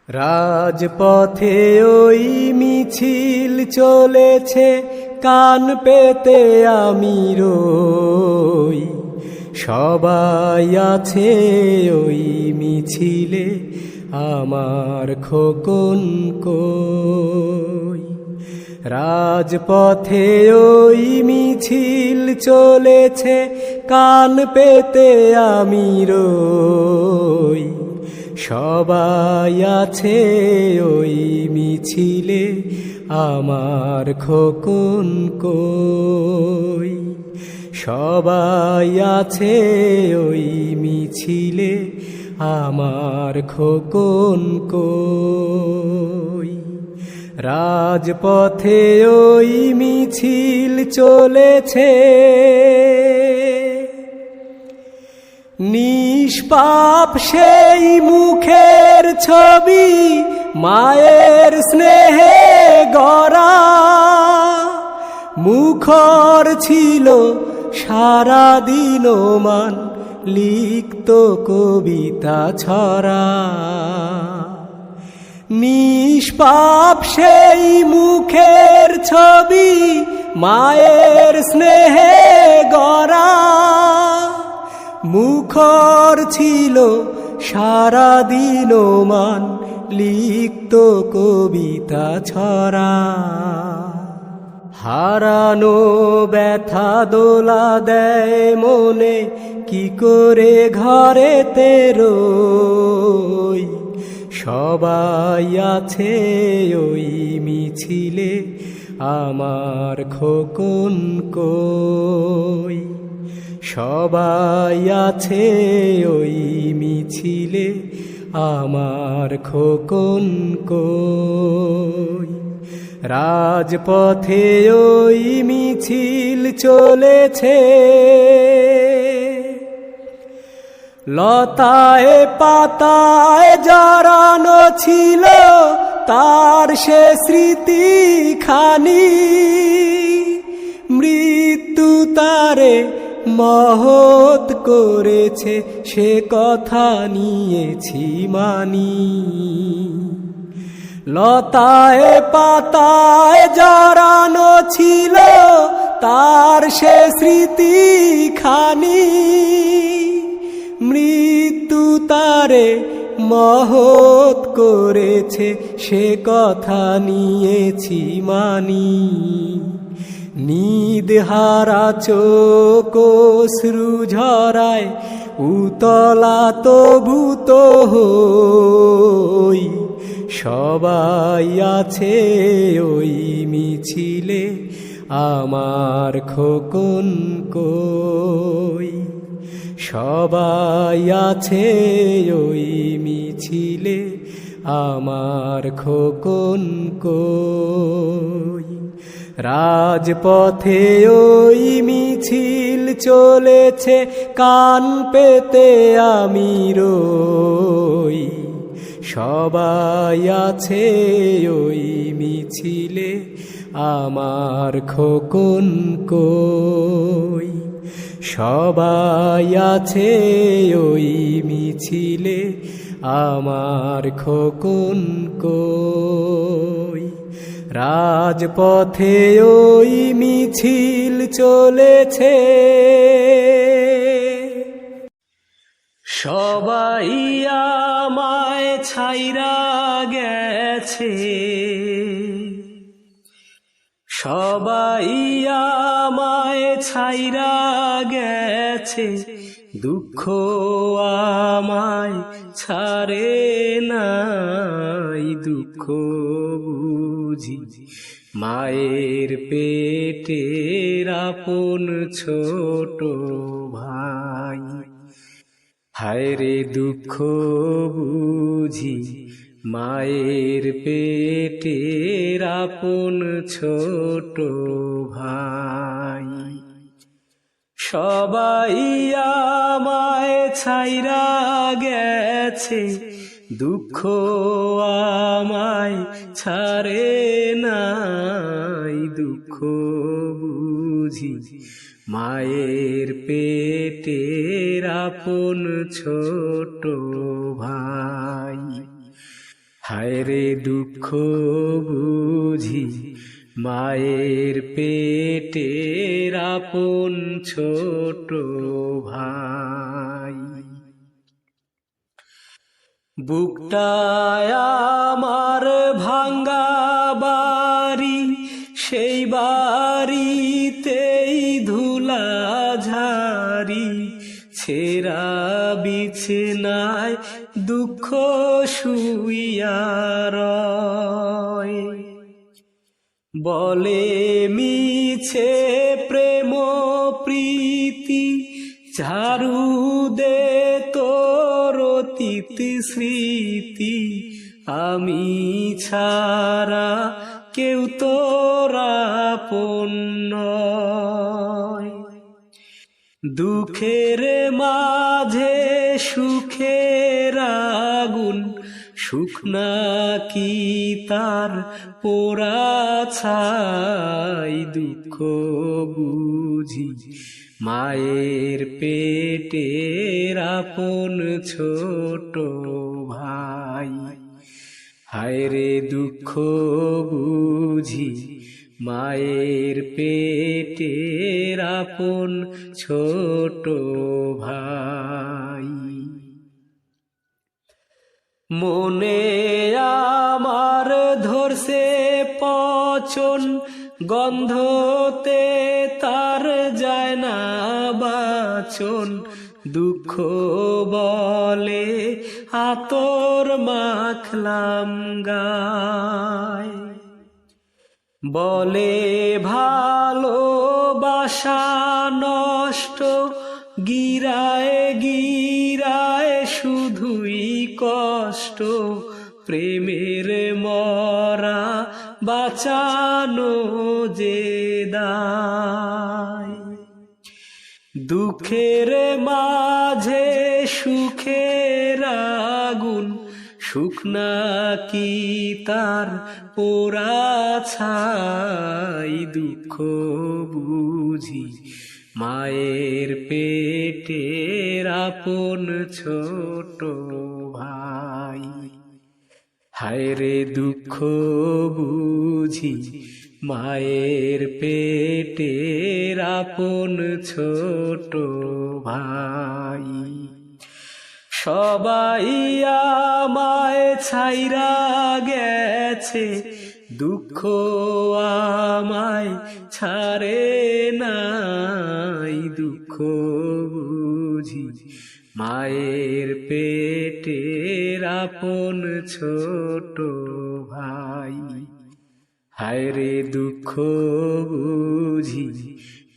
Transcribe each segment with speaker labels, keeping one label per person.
Speaker 1: রাজপথে ওই মিছিল চলেছে, কান পেতে আমি রই। সবাই আছে ওই মিছিলে, আমার খোকন কই। রাজপথে ওই মিছিল চলেছে, কান পেতে আমি রই। সবাই আছে ওই মিছিলে, আমার খোকন কই। সবাই আছে ওই মিছিলে, আমার খোকন কই। রাজপথে ওই মিছিল চলেছে, নিষ্পাপ সেই মুখের ছবি, মায়ের স্নেহে গড়া। মুখর ছিল সারাদিন মান, লিখত কবিতা ছড়া। নিষ্পাপ সেই মুখের ছবি, মায়ের স্নেহে গড়া। মুখর ছিল সারাদিন মান, লিখত কবিতা ছড়া। হারানো ব্যথা দোলা দেয় মনে, কি করে ঘরেতে রই। সবাই আছে ওই মিছিলে, আমার খোকন কই। সবাই আছে ওই মিছিলে, আমার খোকন কই। রাজপথে ওই মিছিল চলেছে, লতায় পাতায় জড়ানো ছিল তার সে স্মৃতিখানি। মৃত্যু তারে মহৎ করেছে, সে কথা নিয়েছি মানি। লতায় পাতায় জড়ানো ছিল তার সে স্মৃতিখানি। মৃত্যু তারে মহৎ করেছে, সে কথা নিয়েছি মানি। নিদহারা চোখ অশ্রু ঝরায়, উতলা তবু তো হই। সবাই আছে ওই মিছিলে, আমার খোকন কই। সবাই আছে ওই মিছিলে, আমার খোকন কই। রাজপথে ওই মিছিল চলেছে, কান পেতে আমি রই। সবাই আছে ওই মিছিলে, আমার খোকন কই। সবাই আছে ওই মিছিলে, আমার খোকন কই। রাজপথে ওই মিছিল চলেছে, সবাই আমায় ছাইরা গেছে। সবাই আমায় ছাইরা গেছে, দুঃখ আমায় ছাড়ে নাই। দুঃখ বুঝি মায়ের পেটের আপন ছোট ভাই। হায় রে দুঃখ বুঝি মায়ের পেটের আপন ছোট ভাই। সবাই আমায় ছাইরা গেছে, দুঃখ আমায় ছাড়ে নাই। দুঃখ বুঝি মায়ের পেটের আপন ছোট ভাই। হায় রে দুঃখ বুঝি মায়ের পেটের আপন ছোট ভাই। বুকটায় আমার ভাঙ্গা বাড়ি, সেই বাড়িতেই ধুলা ঝাড়ি, ছেঁড়া বিছানায় দুঃখ শুইয়া রয়। বলে মিছে প্রেম প্রীতি, ঝাড়ু দে তোর অতীত স্মৃতি, আমি ছাড়া কেউ তোর আপন নয়। দুঃখের মাঝে সুখের আগুন, সুখ নাকি তার পোড়া ছাই। দুঃখ বুঝি মায়ের পেটের আপন ছোট ভাই। হায় রে দুঃখ বুঝি মায়ের পেটের আপন ছোট ভাই। মনে আমার ধরছে পচন, গন্ধতে তার যায় না বাচন। দুঃখ বলে আতর মাখলাম গায়, বলে ভালোবাসা নষ্ট, গিরায় গিরায় শুধুই কষ্ট। প্রেমের মরা বাঁচানো যে দায়। দুঃখের মাঝে সুখের আগুন, সুখ নাকি তার পোড়া ছাই। দুঃখ বুঝি মায়ের পেটের আপন ছোট ভাই। হায় রে দুঃখ বুঝি মায়ের পেটের আপন ছোট ভাই। সবাই আমায় ছাইরা গেছে, দুঃখ আমায় ছাড়ে নাই। দুঃখ বুঝি মায়ের পেটের আপন ছোট ভাই। হায় রে দুঃখ বুঝি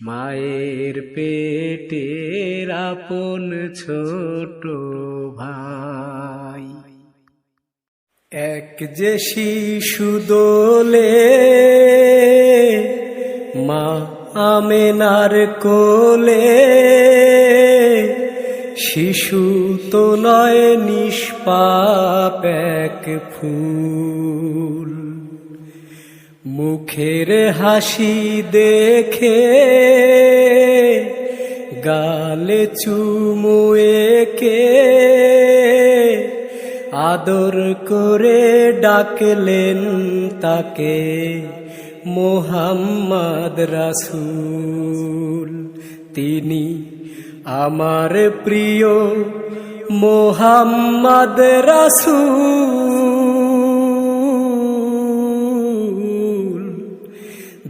Speaker 1: মায়ের পেটের আপন ছোট ভাই। এক যে শিশু দোলে মা আমেনার কোলে, শিশু তো নয় নিষ্পাপ এক ফুল। মুখের হাসি দেখে গালে চুমু এঁকে আদর করে ডাকলেন তাকে মোহাম্মদ রাসূল। তিনি আমার প্রিয় মোহাম্মদ রাসূল।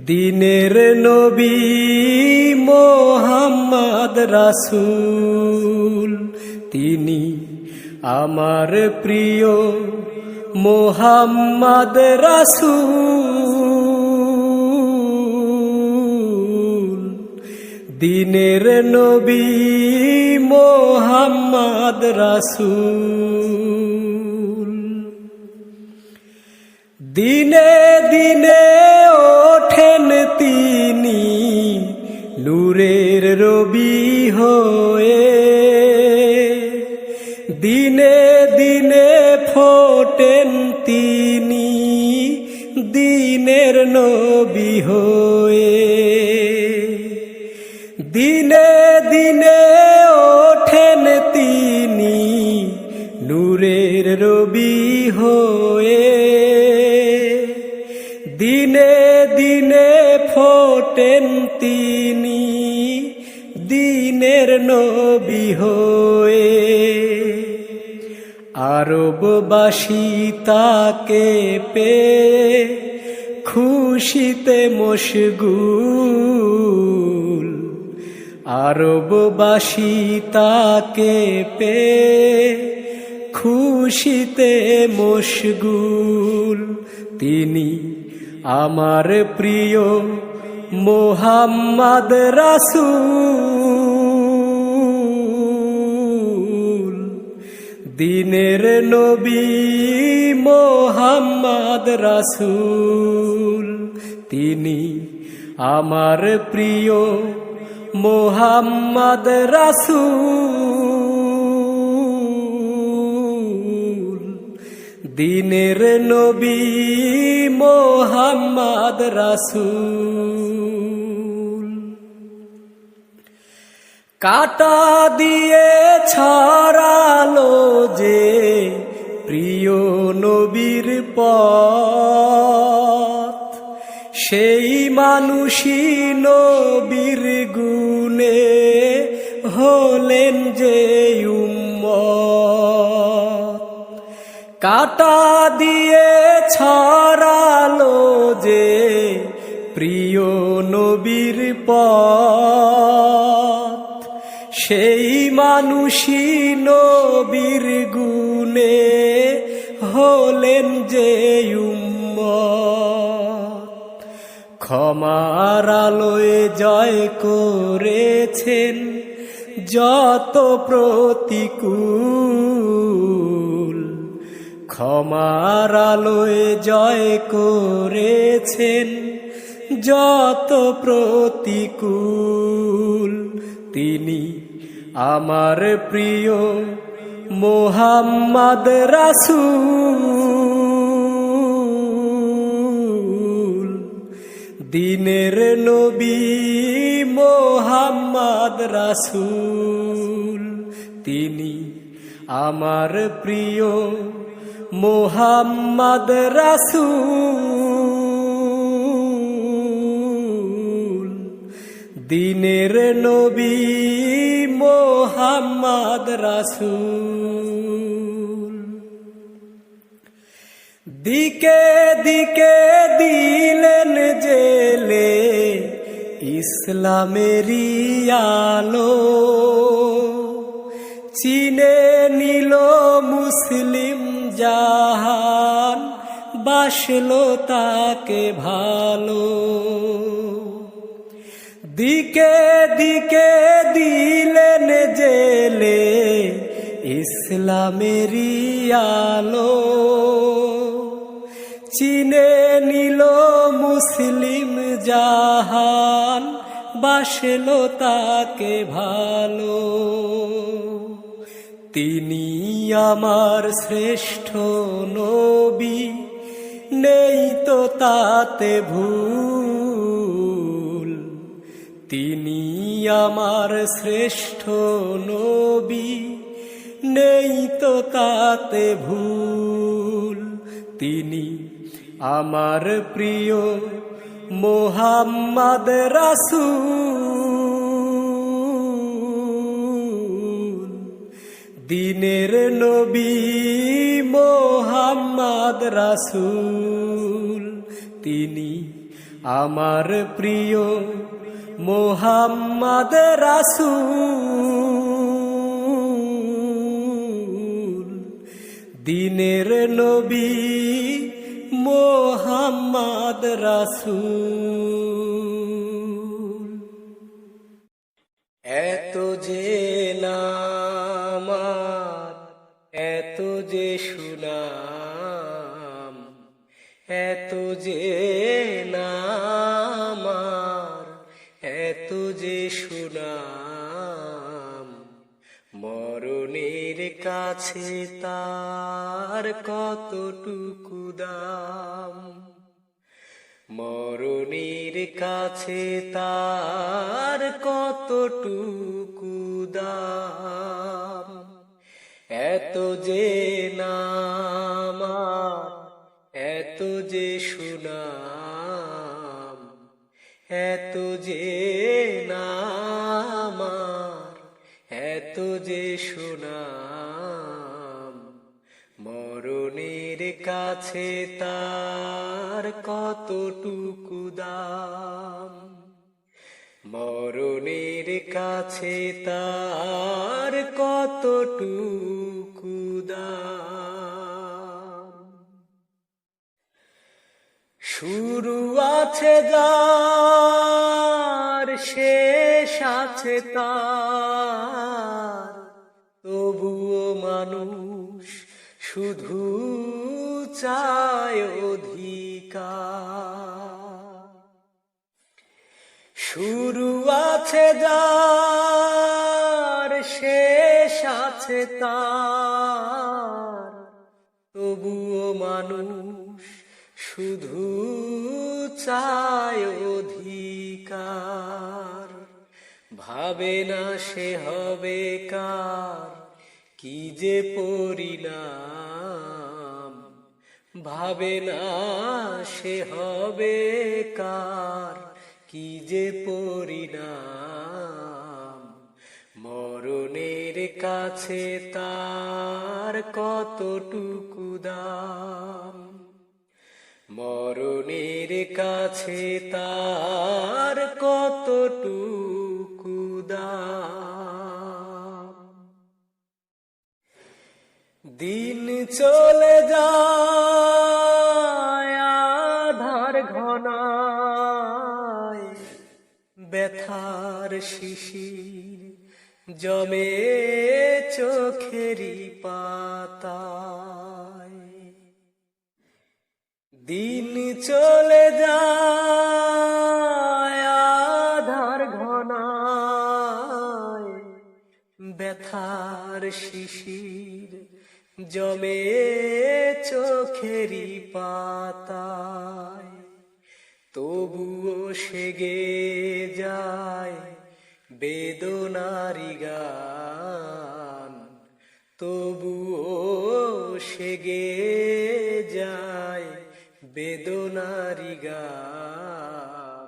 Speaker 1: দিনের নবী মোহাম্মদ রাসূল। তিনি আমার প্রিয় মোহাম্মদ রাসূল। দিনের নবী মোহাম্মদ রাসূল। দিনে দিনে ওঠেন তিনি নূরের রবি হয়ে, দিনে দিনে ফোটেন তিনি দিনের নবী হয়ে। দিনে দিনে ওঠেন তিনি নূরের রবি হয়ে, হয়ে দিনে দিনে ফোটেন তিনি দিনের নবী হয়ে। আরববাসী তাকে পেয়ে খুশিতে মশগুল, আরববাসী তাকে পেয়ে খুশিতে মশগুল। তিনি আমার প্রিয় মোহাম্মদ রাসূল, দিনের নবী মোহাম্মদ রাসূল। তিনি আমার প্রিয় মোহাম্মদ রাসূল, দিনের নবী মোহাম্মদ রাসূল। কাটা দিয়ে ছড়ালো যে প্রিয় নবীর পথ, সেই মানুষই নবীর গুণে হলেন যে উম্মত। কাটা দিয়ে ছড়ালো যে প্রিয় নবীর পথ, সেই মানুষই নবীর গুণে হলেন যে উম্মত। ক্ষমার আলোয় জয় করেছেন যত প্রতিকূল, ক্ষমার আলোয় জয় করেছেন যত প্রতিকূল। তিনি আমার প্রিয় মোহাম্মদ রাসূল, দিনের নবী মোহাম্মদ রাসূল। তিনি আমার প্রিয় মোহাম্মদ রাসূল, দিনের নবী মোহাম্মদ রাসূল। দিকে দিকে দিলেন জেলে ইসলামেরই আলো, চিনে নিল মুসলিম জাহান, বাসলো তাকে ভালো। দিকে দিকে দিলেন জেলে ইসলামেরই আলো, চিনে নিল মুসলিম জাহান, বাসলো তাকে ভালো। তিনি আমার শ্রেষ্ঠ নবী, নেই তো তাতে ভুল। তিনি আমার শ্রেষ্ঠ নবী, নেই তো তাতে ভুল। তিনি আমার প্রিয় মোহাম্মদ রাসূল, দিনের নবী মোহাম্মদ রাসূল। তিনি আমার প্রিয় মোহাম্মদ রাসূল, দিনের নবী মোহাম্মদ রাসূল। এত যে নাম এত যে সুনাম, এত যে নাম এত যে সুনাম, মরণের কাছে তার কতটুকু দাম, মরণের কাছে তার কতটুকু দাম। এত যে নাম এত যে সুনাম, এত যে নাম, এত যে সুনাম, মরণের কাছে তার কতটুকু দাম, মরণের কাছে তার কতটুকু দাম। শুরু আছে যার, শেষ আছে তার, তবুও মানুষ শুধু চায় অধিকার। শুরু আছে যার, শেষ আছে তার, তবুও মানুষ শুধু চায় অধিকার। ভাবে না সে হবে কার, কি যে পরিণাম, ভাবে না সে হবে কার, কি যে পরিণাম। মরণের কাছে তার কতটুকু দাম, মরণের কাছে তার কতটুকু দাম। দিন চলে যায় আধার ঘনায়, ব্যথার শিশির জমে চোখেরই পাতায়। দিন চলে যায় আধার ঘনায়, ব্যথার শিশির জমে চোখেরই পাতায়। তবুও সেগে যায় বেদনারি গান, তবুও সেগে যায় বেদনারি গান।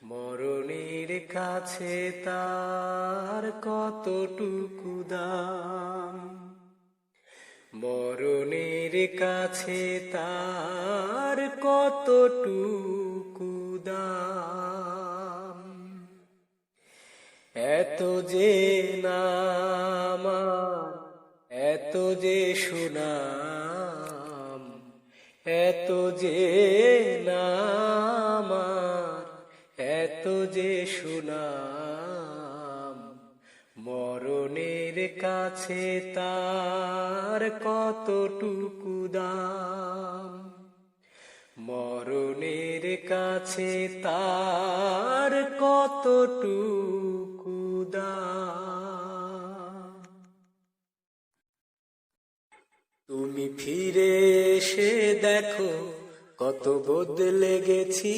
Speaker 1: মরণের কাছে তার কতটুকু দাম, মরণের কাছে তার কতটুকু দাম। এত যে নাম, এত যে সুনাম, এত যে নাম, এত যে সুনাম, মরণের কাছে তার কতটুকু দাম, মরণের কাছে তার কতটুকু দাম। তুমি ফিরে এসে দেখো কত বদলে গেছি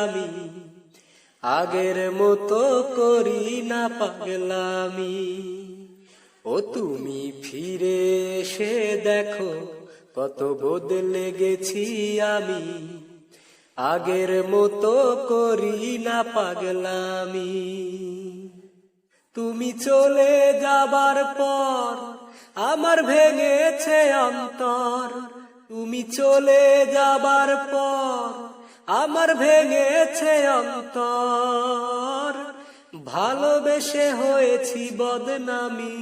Speaker 1: আমি, আগের মতো করি না পাগলামি। ও তুমি ফিরে এসে দেখো কত বদলে গেছি আমি, আগের মতো করি না পাগলামি। তুমি চলে যাবার পর আমার ভেঙেছে অন্তর, তুমি চলে যাবার পর আমার ভেঙেছে অন্তর। ভালোবেসে হয়েছি বদনামি,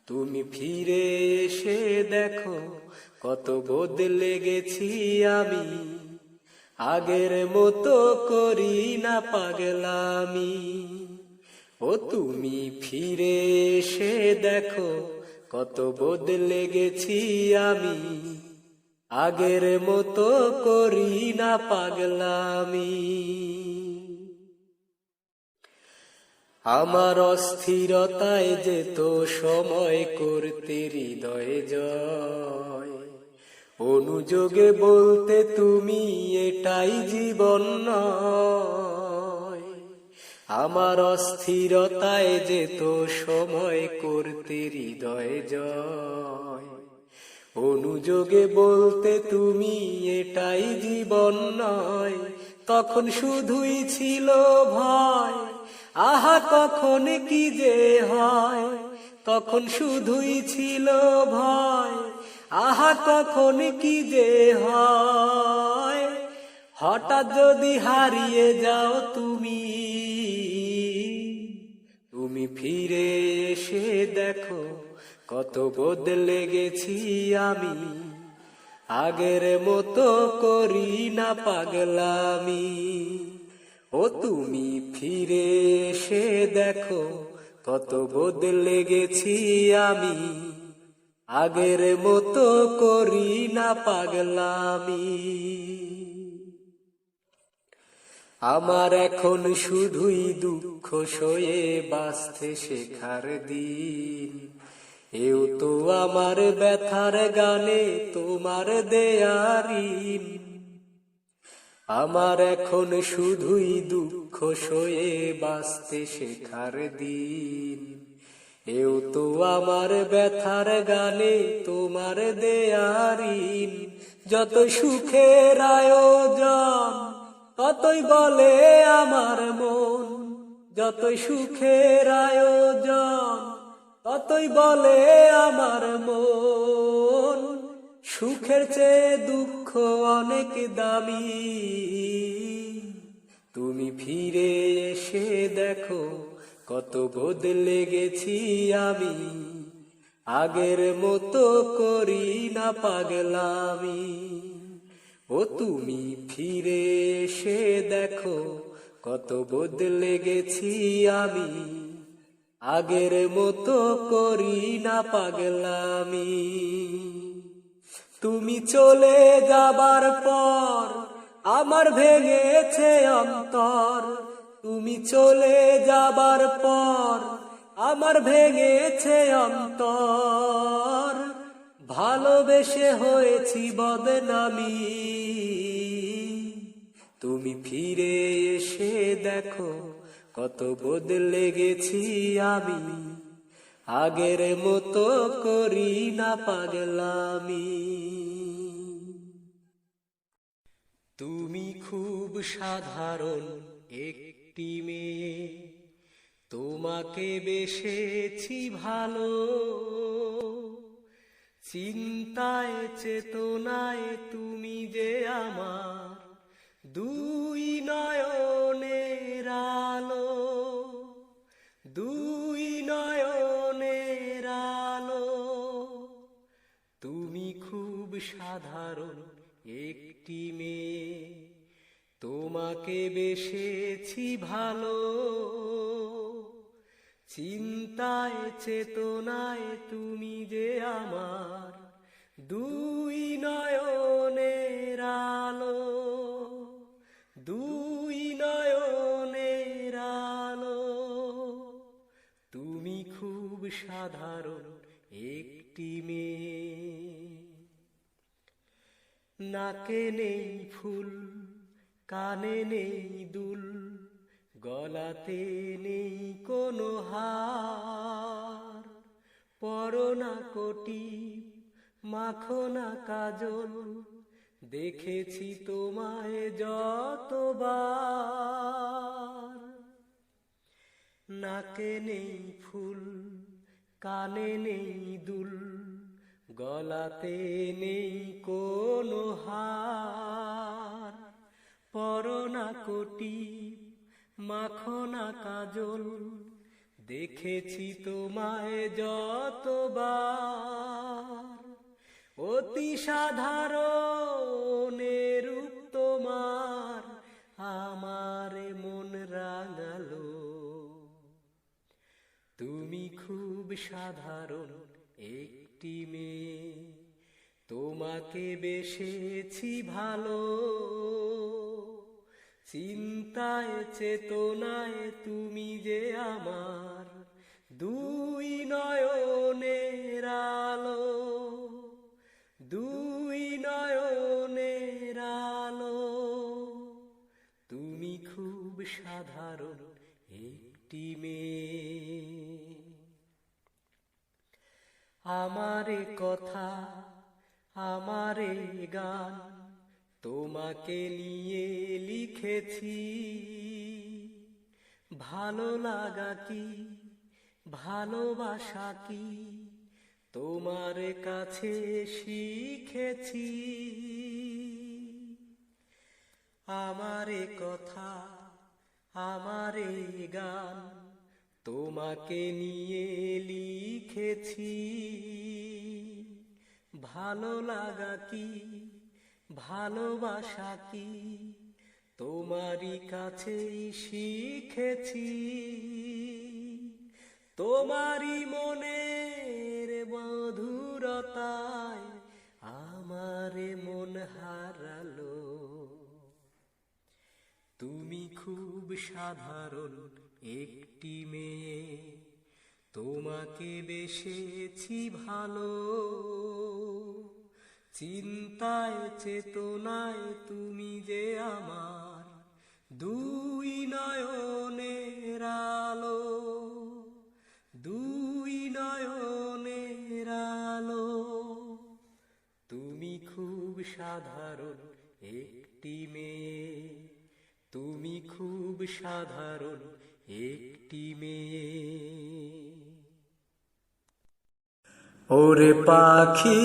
Speaker 1: তুমি ফিরে এসে দেখো কত বদলে গেছি আমি, আগের মতো করি না পাগলামি। ও তুমি ফিরে এসে দেখো কত বদলে গেছি আমি, আগের মতো করি না পাগলামি। আমার অস্থিরতায় যেত সময় করতে হৃদয়ে জয়, অনুযোগে বলতে তুমি এটাই জীবন নয়। আমার অস্থিরতায় যেত সময় করতে হৃদয়ে জয়, অনুযোগে বলতে তুমি এটাই জীবন নয়, তখন শুধুই ছিল ভয়। আহা কখন কি যে হয়, তখন শুধুই ছিল ভয়। আহা কখন কি যে হয়, হঠাৎ যদি হারিয়ে যাও তুমি, তুমি ফিরে এসে দেখো কত বদলে গেছি আমি। আগের মতো করি না পাগলামি। ও তুমি ফিরে এসে দেখো কত বদলে গেছি আমি। আগের মতো করি না পাগলামি। আমার এখন শুধুই দুঃখ সয়ে বাঁচতে শেখার দিন। এও তো আমার ব্যথার গানে তোমার দেয়া ঋণ। আমার এখন শুধুই দুঃখ সয়ে বাঁচতে শেখার দিন। এও তো আমার ব্যথার গানে তোমার দেয়া ঋণ। যত সুখের আয়োজন ততই বলে আমার মন, যত সুখের আয়োজন ততই বলে আমার মন। সুখের চেয়ে দুঃখ অনেক দামি। তুমি ফিরে এসে দেখো কত বদলে গেছি আমি। আগের মতো করি না পাগলামি। ও তুমি ফিরে এসে দেখো কত বদলে গেছি আমি। আগের মতো করি না পাগলামি। তুমি চলে যাবার পর আমার ভেঙেছে অন্তর। তুমি চলে যাবার পর আমার ভেঙেছে অন্তর। ভালোবেসে হয়েছি বদনামি। তুমি ফিরে এসে দেখো কত বদলে গেছি আমি। আগের মতো করি না পাগলামি। তুমি খুব সাধারণ একটি মেয়ে, তোমাকে বেসেছি ভালো। চিন্তায় চেতনায় তুমি যে আমার দুই নয়নের আলো, দুই নয়নের আলো। তুমি খুব সাধারণ একটি মেয়ে, তোমাকে বেসেছি ভালো। চিন্তায় চেতনায় তুমি যে আমার দুই নয়নের আলো, দুই নয়নের আলো। তুমি খুব সাধারণ একটি মেয়ে। নাকে নেই ফুল, কানে নেই দুল, গলাতে নেই কোনো হার। পরো না কোটি, মাখো না কাজল, দেখেছি তোমায় যতবার। নাকে নেই ফুল, কানে নেই দুল, গলাতে নেই কোনো হার। পরো না কোটি, মাখো না কাজল, দেখেছি তোমায় যতবার। অতি সাধারণ রূপ তোমার আমার মন রাঙালো। তুমি খুব সাধারণ একটি মেয়ে, তোমাকে বেসেছি ভালো। চিন্তায় চেতনায় তুমি যে আমার দুই নয়নের আলো, দুই নয়নের আলো। তুমি খুব সাধারণ একটি মেয়ে। আমার কথা আমার এই গান তোমাকে নিয়ে লিখেছি, ভালো লাগা কি ভালোবাসা কি তোমার কাছে শিখেছি। আমার এ কথা আমার এই গান তোমাকে নিয়ে লিখেছি, ভালো লাগা কি ভালোবাসা কি তোমারই কাছেই শিখেছি। তোমারই মনের মধুরতায় আমার মন হারালো। তুমি খুব সাধারণ একটি মেয়ে, তোমাকে বেসেছি ভালো। চিন্তায় চেতনায় তুমি যে আমার দুই নয়নের আলো, দুই নয়নের আলো। তুমি খুব সাধারণ একটি মেয়ে, তুমি খুব সাধারণ একটি মেয়ে। ওরে পাখি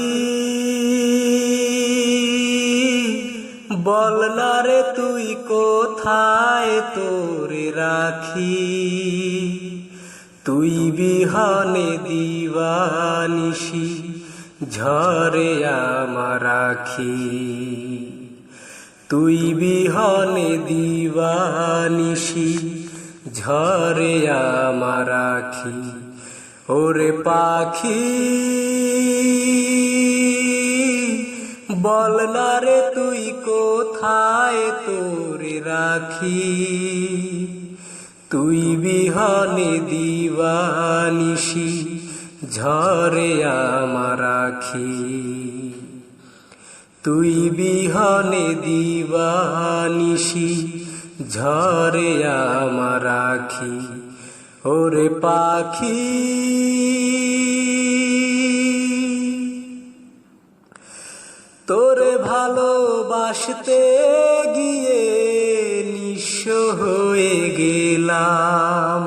Speaker 1: বল না রে তুই কোথায় তোরে রাখি, তুই বিহনে দিবানিশি ঝরে আমার আখি, তুই বিহনে দিবানিশি ঝরে আমার আখি। ওরে পাখি বল না রে তুই কোথায় তোরে রাখি, তুই বিহনে দিবানিশি ঝরে আমার আখি, তুই বিহনে দিবানিশি ঝরে আমার আখি। ওরে পাখি তোরে ভালোবাসতে গিয়ে নিঃস্ব হয়ে গেলাম,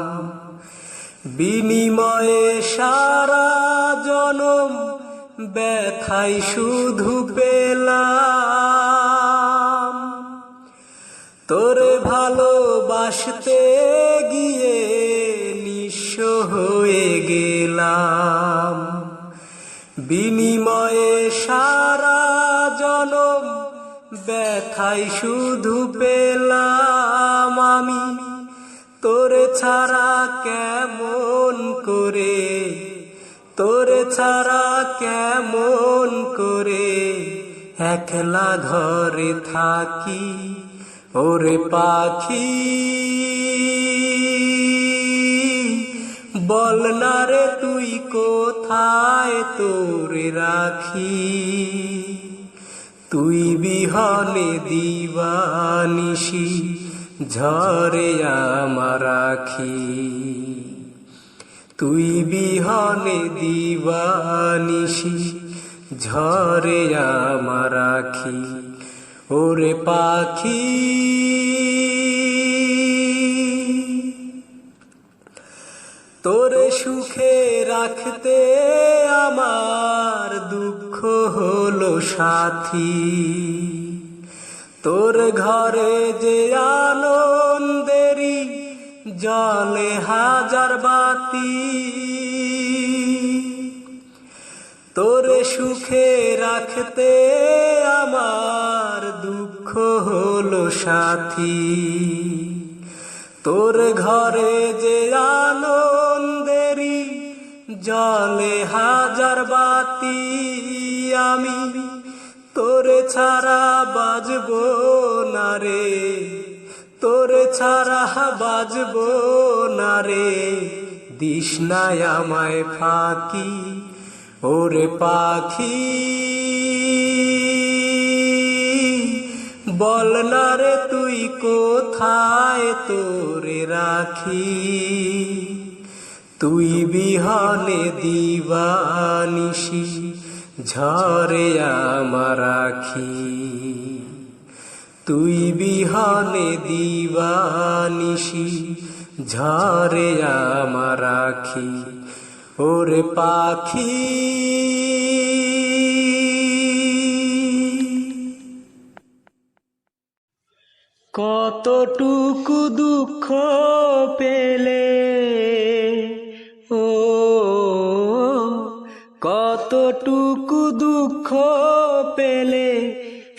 Speaker 1: বিনিময়ে সারা জনম ব্যথাই শুধু পেলাম। তোরে ভালোবাসতে গিয়ে নিঃস্ব হয়ে গেলাম, বিনিময়ে সারা জনম ব্যথাই শুধু পেলাম। আমি তোরে ছাড়া কেমন করে, তোরে ছাড়া কেমন করে একলা ঘরে থাকি। ওরে পাখি বল না রে তুই কোথায় তোরে রাখি, তুই বিহনে দিবানিশি ঝরে আমার আখি, তুই বিহনে দিবানিশি ঝরে আমার আখি। ওরে পাখি তোরে সুখে রাখতে আমার দুঃখ হলো সাথী, তোর ঘরে যে আনন্দেরি জলে হাজার বাতি, তোরে সুখে রাখতে আমার দুঃখ হলো সাথী, তোর ঘরে যে আনন্দেরি জলে হাজার বাতি। আমি তোরে ছাড়া বাজবো না রে, তোরে ছাড়া বাজবো না রে, দিস না আমায় ফাঁকি। ওরে পাখি বল না রে তুই কোথায় তোরে রাখি, তুই বিহনে দিবানিশি ঝরে আমার আখি, তুই বিহনে দিবানিশি ঝরে আমার আখি। ওরে পাখি কতটুকু দুঃখ পেলে, ও কতটুকু দুঃখ পেলে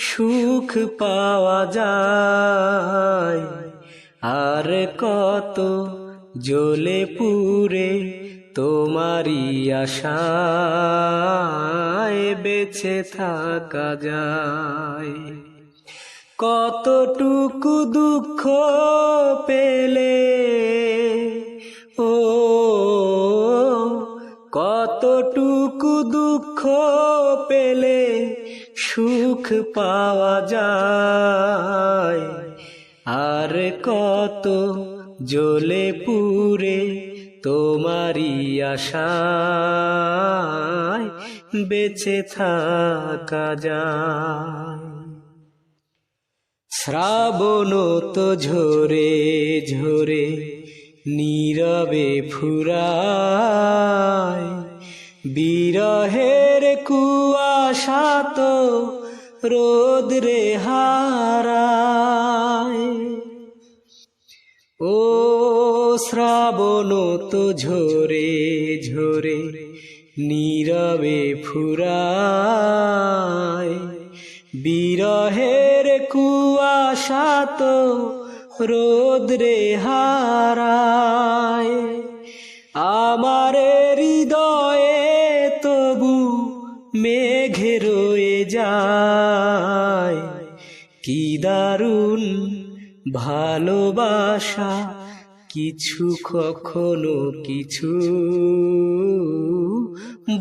Speaker 1: সুখ পাওয়া যায়, আর কত জ্বলে পুড়ে তোমারই আশায় বেঁচে থাকা যায়। কতটুকু দুঃখ পেলে, ও কতটুকু দুঃখ পেলে সুখ পাওয়া যায়, আর কত জ্বলে পুড়ে তোমারই আশায় বেঁচে থাকা যায়। শ্রাবণ তো ঝরে ঝরে নীরবে ফুরায়, বিরহের কুয়াশা তো রোদ্রে হারায়। ও শ্রাবণ তো ঝরে ঝরে নীরবে ফুরায়, বিরহের কুয়াশা তো রোদ্রে হারায়। আমার হৃদয়ে তবু মেঘ রয়ে যায়, কি দারুণ ভালোবাসা কিছু কখনো কিছু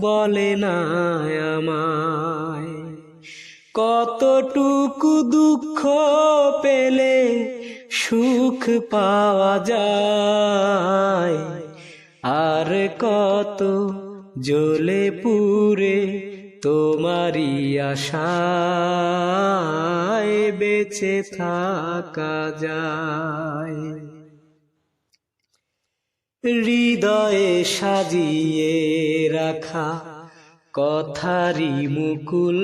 Speaker 1: বলে না আমায়। কতটুকু দুঃখ পেলে সুখ পাওয়া যায়, আর কত জ্বলে পুড়ে তোমারই আশায় বেঁচে থাকা যায়। হৃদয়ে সাজিয়ে রাখা কথারি মুকুল,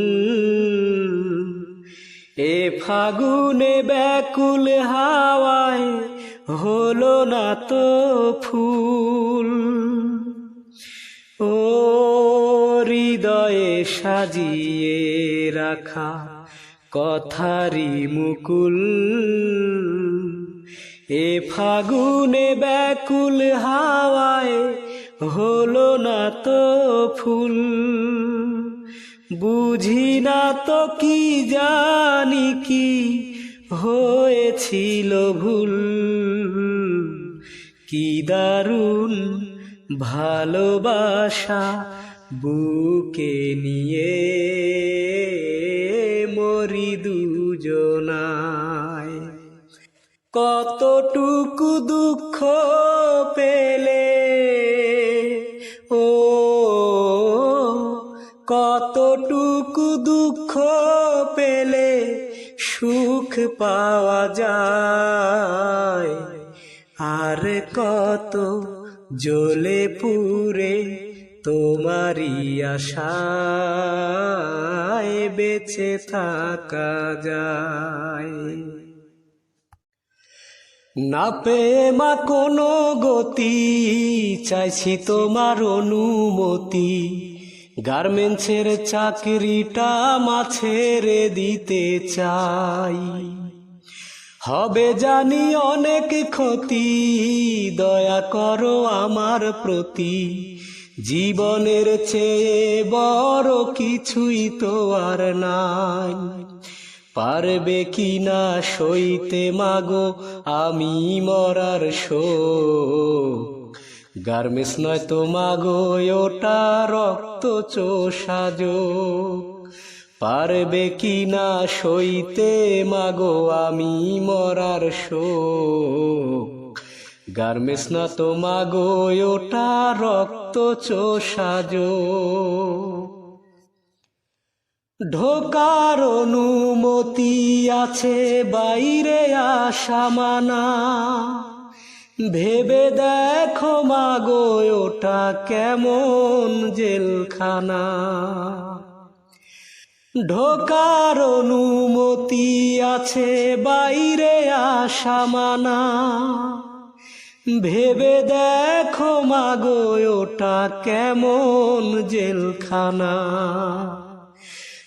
Speaker 1: এ ফাগুনে ব্যাকুল হাওয়ায় হলো না তো ফুল। ও হৃদয়ে সাজিয়ে রাখা কথারি মুকুল, এ ফাগুনে ব্যাকুল হাওয়ায় হলো না তো ফুল। বুঝি না তো কি জানি কি হয়েছিল ভুল, কি দারুণ ভালোবাসা বুকে নিয়ে মরি দুজনায়। কতটুকু দুঃখ পেলে, ও কতটুকু দুঃখ পেলে সুখ পাওয়া যায়, আর কত জ্বলে পুড়ে তোমারই আশায় বেঁচে থাকা যায়। না পেয়ে মা কোনো গতি, চাইছি তোমার অনুমতি, গার্মেন্টসের চাকরিটা মা ছেড়ে দিতে চাই। হবে জানি অনেক ক্ষতি, দয়া করো আমার প্রতি, জীবনের চেয়ে বড় কিছুই তো আর নাই। পারবে কি না সইতে মাগো আমি মরার শোক, গার্মেন্টস নয় তো মাগো ওটা রক্ত চোষা যোগ। পারবে কি না সইতে মাগো আমি মরার শোক, গার্মেন্টস না তো মাগো ওটা রক্ত চোষা যোগ। ঢোকার অনুমতি আছে, বাইরে আসা মানা। ভেবে দেখো মাগো ওটা কেমন জেলখানা। ঢোকার অনুমতি আছে, বাইরে আসা মানা। ভেবে দেখো মাগো ওটা কেমন জেলখানা।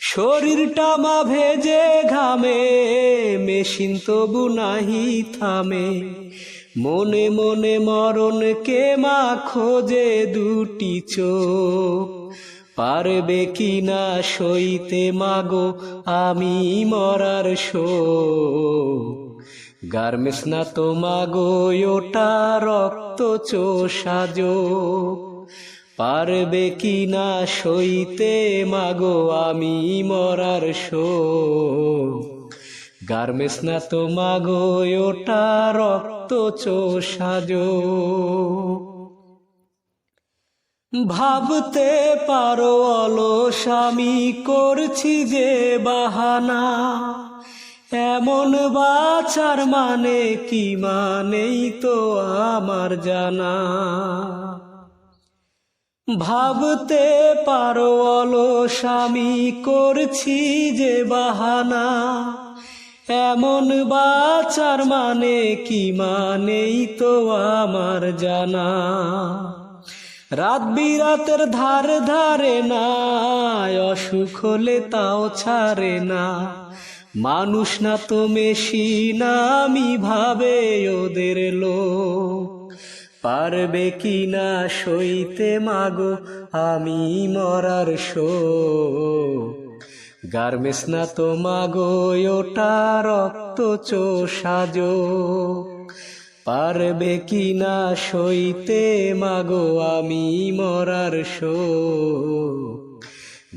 Speaker 1: শরীরটা মা ভেজে ঘামে, মেশিন তবু নাহি থামে। মনে মনে মরণকে মা খোঁজে দুটি চোখ। পারবে কিনা সইতে মাগো আমি মরার শোক। গার্মেন্টস না তো মাগো ওটা রক্ত চোষা যোগ। পারবে কিনা সইতে মাগো আমি মরার শোক। গার্মেন্টস না তো মাগো ওটা রক্ত চোষা যোগ। ভাবতে পারো অলস আমি করছি যে বাহানা। এমন বাঁচার মানে কি মানেই তো আমার জানা। ভাবতে পারো অলস আমি করছি যে বাহানা। এমন বাঁচার মানে কি মানেই তো আমার জানা। রাত বিরাতের ধার ধারে না, অসুখ হলে তাও ছাড়ে না। মানুষ না তো মেশিন আমি ভাবে ওদের লোক। পারবে কিনা সইতে মাগো আমি মরার শোক। গার্মেন্টস না তো মাগো ওটা রক্ত চোষা যোগ। পারবে কিনা সইতে মাগো আমি মরার শোক।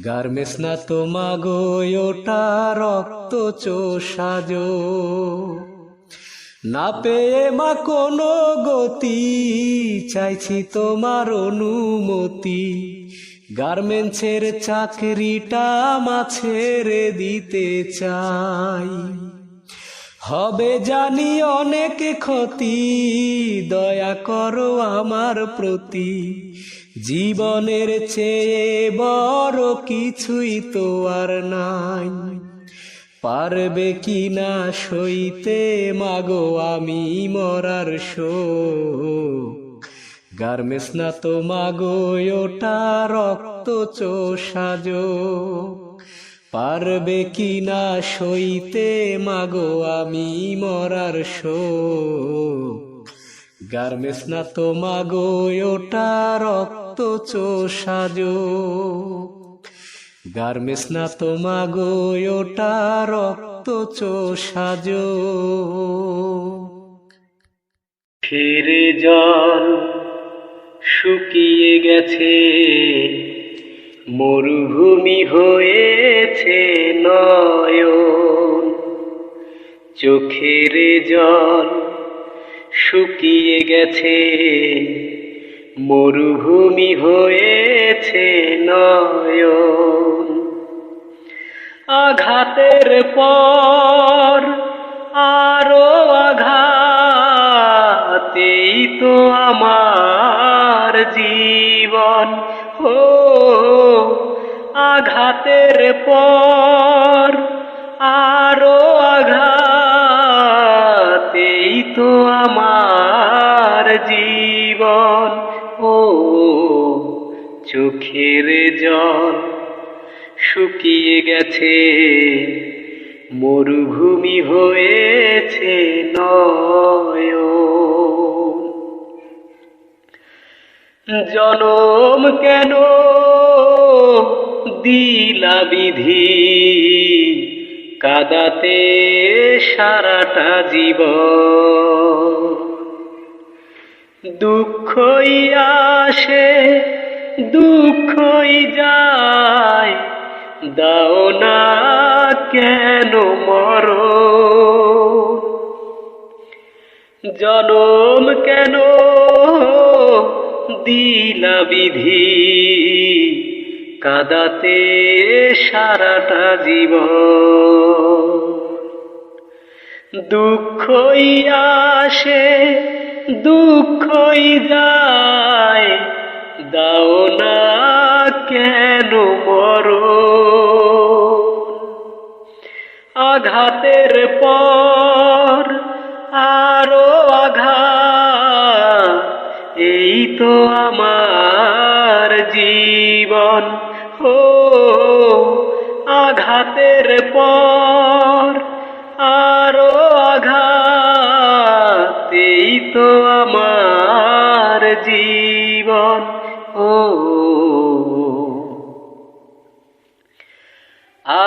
Speaker 1: গার্মেন্টস না তো মাগো ওটা রক্ত চোষা যোগ। না পেয়ে মা কোনো গতি, চাইছি তোমার অনুমতি। গার্মেন্টসের চাকরিটা মা ছেড়ে দিতে চাই। হবে জানি অনেক ক্ষতি, দয়া করো আমার প্রতি। জীবনের চেয়ে বড় কিছুই তো আর নাই। পারবে কিনা সইতে মাগো আমি মরার শোক। গার্মেন্টস না তো মাগো ওটা রক্ত চোষা যোগ। পারবে কিনা সইতে মাগো আমি মরার শোক। গার্মেন্টস না তো মাগো ওটা রক্ত চোষা যোগ। গার্মেন্টস না তো মাগো ওটা রক্ত চোষা যোগ। ফিরে জল শুকিয়ে গেছে, মরুভূমি হয়েছে নয়ন। চোখের জল শুকিয়ে গেছে, মরুভূমি হয়েছে নয়ন। আঘাতের পর আরো আঘাতেই তো আমার জীবন। ও আঘাতের পর আরো আঘাতেই তো আমার জীবন। ও চোখের জল শুকিয়ে গেছে, মরুভূমি হয়েছে নয়ন। জনম কেন দিলা বিধি, কাদাতে সারাটা জীবন। দুঃখই আসে দুঃখই যায়, দাও না কেন মরণ। জনম কেন দিলা বিধি,
Speaker 2: কাদাতে সারাটা জীবন। দুঃখই আসে দুঃখই যায়, দাও না কেন মরণ। আঘাতের পর আরো আঘাত, এই তো আমার জীবন। ও আঘাতের পর আরো আঘাত, এই তো আমার জীবন। ও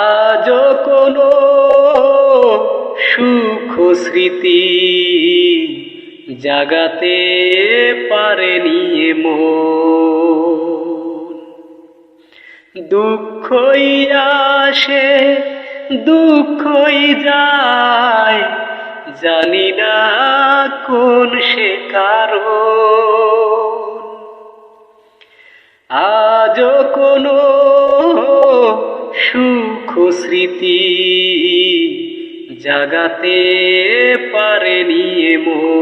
Speaker 2: আজও কোনো সুখ স্মৃতি জাগাতে পারেনি মন। দুঃখই আসে দুঃখই যায়, জানি না কোন সে কারণ। আজও কোনো সুখ স্মৃতি জাগাতে পারেনি মন।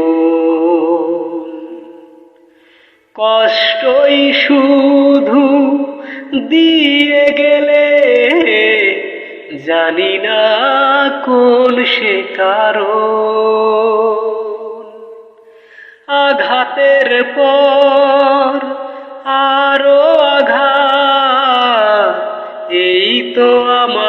Speaker 2: কষ্টই শুধু দিয়ে গেলে, জানি না কোন সে কারণ। আঘাতের পর আরো আঘাত, এই তো আমার